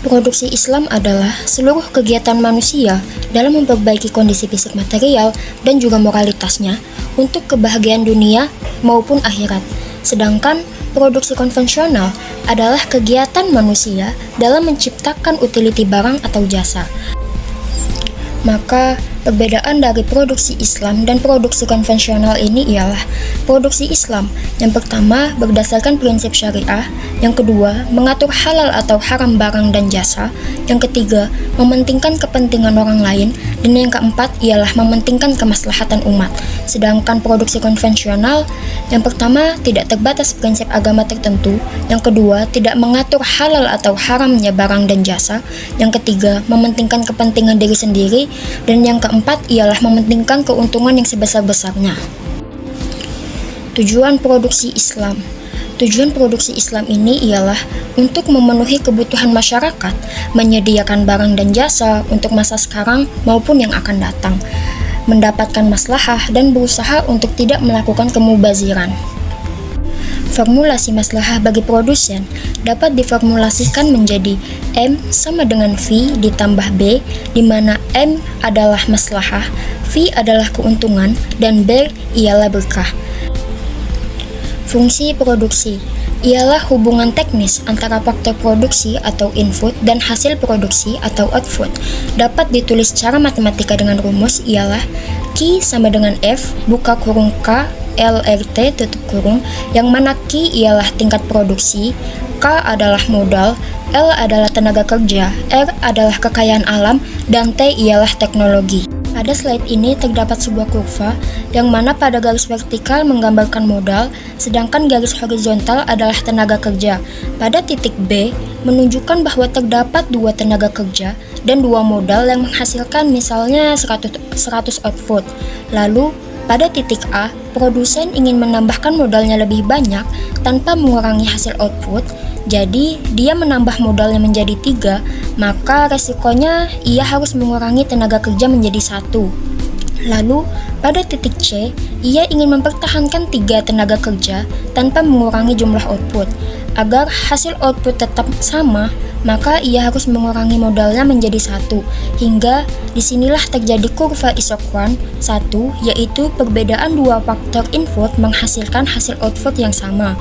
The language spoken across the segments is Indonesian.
Produksi Islam adalah seluruh kegiatan manusia dalam memperbaiki kondisi fisik material dan juga moralitasnya untuk kebahagiaan dunia maupun akhirat. Sedangkan produksi konvensional adalah kegiatan manusia dalam menciptakan utility barang atau jasa. Maka, perbedaan dari produksi Islam dan produksi konvensional ini ialah produksi Islam yang pertama berdasarkan prinsip syariah, yang kedua mengatur halal atau haram barang dan jasa, yang ketiga mementingkan kepentingan orang lain, dan yang keempat ialah mementingkan kemaslahatan umat. Sedangkan produksi konvensional yang pertama tidak terbatas prinsip agama tertentu, yang kedua tidak mengatur halal atau haramnya barang dan jasa, yang ketiga mementingkan kepentingan diri sendiri, dan yang keempat ialah mementingkan keuntungan yang sebesar-besarnya. Tujuan produksi Islam. Tujuan produksi Islam ini ialah untuk memenuhi kebutuhan masyarakat, menyediakan barang dan jasa untuk masa sekarang maupun yang akan datang, mendapatkan maslahah dan berusaha untuk tidak melakukan kemubaziran. Formulasi maslahah bagi produsen dapat diformulasikan menjadi M sama dengan V ditambah B, di mana M adalah maslahah, V adalah keuntungan, dan B ialah berkah. Fungsi produksi ialah hubungan teknis antara faktor produksi atau input dan hasil produksi atau output. Dapat ditulis secara matematika dengan rumus ialah Q sama dengan F buka kurung K LRT tutup kurung, yang mana Q ialah tingkat produksi, K adalah modal, L adalah tenaga kerja, R adalah kekayaan alam, dan T ialah teknologi. Pada slide ini terdapat sebuah kurva yang mana pada garis vertikal menggambarkan modal, sedangkan garis horizontal adalah tenaga kerja. Pada titik B menunjukkan bahwa terdapat dua tenaga kerja dan dua modal yang menghasilkan misalnya 100 output. Lalu pada titik A, produsen ingin menambahkan modalnya lebih banyak tanpa mengurangi hasil output, jadi dia menambah modalnya menjadi 3, maka resikonya ia harus mengurangi tenaga kerja menjadi 1. Lalu, pada titik C, ia ingin mempertahankan 3 tenaga kerja tanpa mengurangi jumlah output. Agar hasil output tetap sama, maka ia harus mengurangi modalnya menjadi 1, hingga disinilah terjadi kurva isokron 1, yaitu perbedaan dua faktor input menghasilkan hasil output yang sama.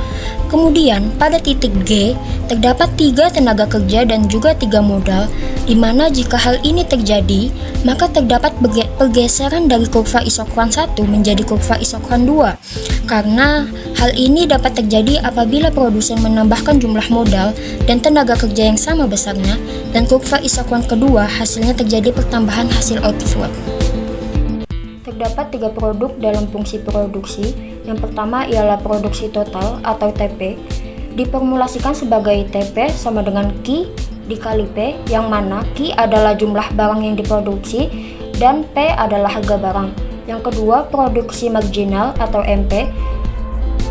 Kemudian pada titik G terdapat 3 tenaga kerja dan juga 3 modal, di mana jika hal ini terjadi, maka terdapat pergeseran dari kurva isokron 1 menjadi kurva isokron 2. Karena hal ini dapat terjadi apabila produsen menambahkan jumlah modal dan tenaga kerja yang sama besarnya, dan kurva isokron kedua hasilnya terjadi pertambahan hasil output. Terdapat 3 produk dalam fungsi produksi. Yang pertama ialah produksi total atau TP, diformulasikan sebagai TP sama dengan Q dikali P, yang mana Q adalah jumlah barang yang diproduksi dan P adalah harga barang. Yang kedua, produksi marginal atau MP,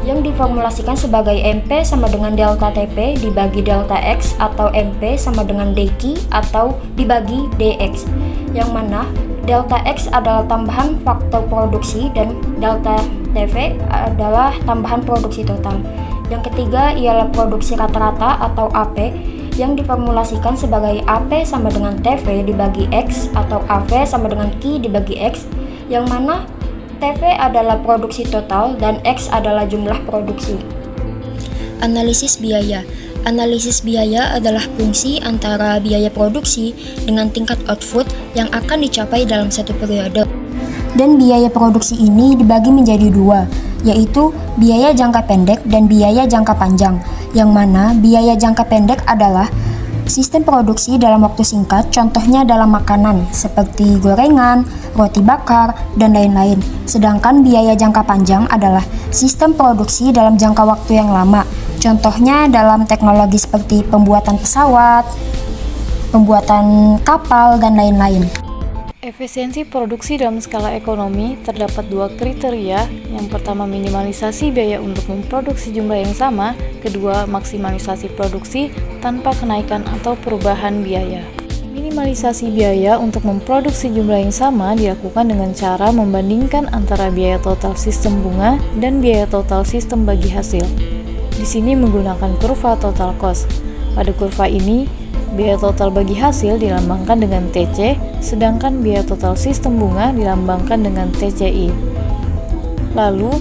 yang diformulasikan sebagai MP sama dengan delta TP dibagi delta X, atau MP sama dengan DQ atau dibagi DX, yang mana delta X adalah tambahan faktor produksi dan delta TV adalah tambahan produksi total. Yang ketiga ialah produksi rata-rata atau AP, yang diformulasikan sebagai AP sama dengan TV dibagi X, atau AV sama dengan Q dibagi X, yang mana TV adalah produksi total dan X adalah jumlah produksi. Analisis biaya. Analisis biaya adalah fungsi antara biaya produksi dengan tingkat output yang akan dicapai dalam satu periode. Dan biaya produksi ini dibagi menjadi 2, yaitu biaya jangka pendek dan biaya jangka panjang, yang mana biaya jangka pendek adalah sistem produksi dalam waktu singkat, contohnya dalam makanan seperti gorengan, roti bakar, dan lain-lain. Sedangkan biaya jangka panjang adalah sistem produksi dalam jangka waktu yang lama, contohnya dalam teknologi seperti pembuatan pesawat, pembuatan kapal, dan lain-lain. Efisiensi produksi dalam skala ekonomi terdapat 2 kriteria. Yang pertama, minimalisasi biaya untuk memproduksi jumlah yang sama. Kedua, maksimalisasi produksi tanpa kenaikan atau perubahan biaya. Minimalisasi biaya untuk memproduksi jumlah yang sama dilakukan dengan cara membandingkan antara biaya total sistem bunga dan biaya total sistem bagi hasil. Di sini menggunakan kurva total cost. Pada kurva ini, biaya total bagi hasil dilambangkan dengan TC, sedangkan biaya total sistem bunga dilambangkan dengan TCI. Lalu,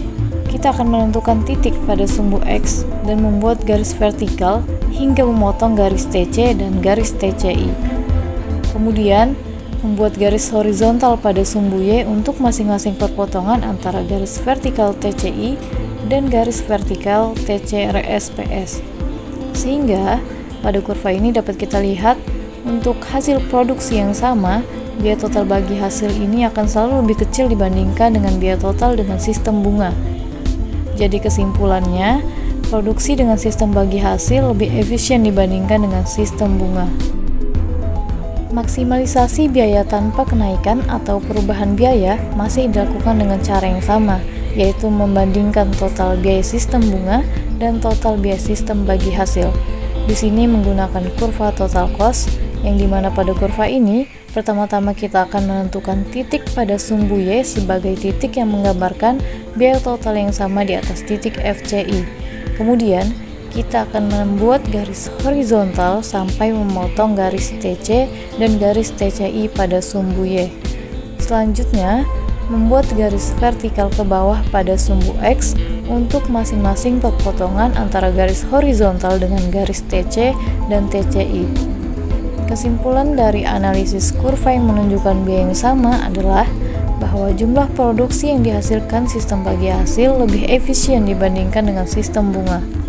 kita akan menentukan titik pada sumbu X dan membuat garis vertikal hingga memotong garis TC dan garis TCI. Kemudian, membuat garis horizontal pada sumbu Y untuk masing-masing perpotongan antara garis vertikal TCI dan garis vertikal TCRSPS. Sehingga, pada kurva ini dapat kita lihat, untuk hasil produksi yang sama, biaya total bagi hasil ini akan selalu lebih kecil dibandingkan dengan biaya total dengan sistem bunga. Jadi kesimpulannya, produksi dengan sistem bagi hasil lebih efisien dibandingkan dengan sistem bunga. Maksimalisasi biaya tanpa kenaikan atau perubahan biaya masih dilakukan dengan cara yang sama, yaitu membandingkan total biaya sistem bunga dan total biaya sistem bagi hasil. Di sini menggunakan kurva total cost, yang dimana pada kurva ini, pertama-tama kita akan menentukan titik pada sumbu Y sebagai titik yang menggambarkan biaya total yang sama di atas titik FCI. Kemudian, kita akan membuat garis horizontal sampai memotong garis TC dan garis TCI pada sumbu Y. Selanjutnya, membuat garis vertikal ke bawah pada sumbu X untuk masing-masing perpotongan antara garis horizontal dengan garis TC dan TCI. Kesimpulan dari analisis kurva yang menunjukkan biaya yang sama adalah bahwa jumlah produksi yang dihasilkan sistem bagi hasil lebih efisien dibandingkan dengan sistem bunga.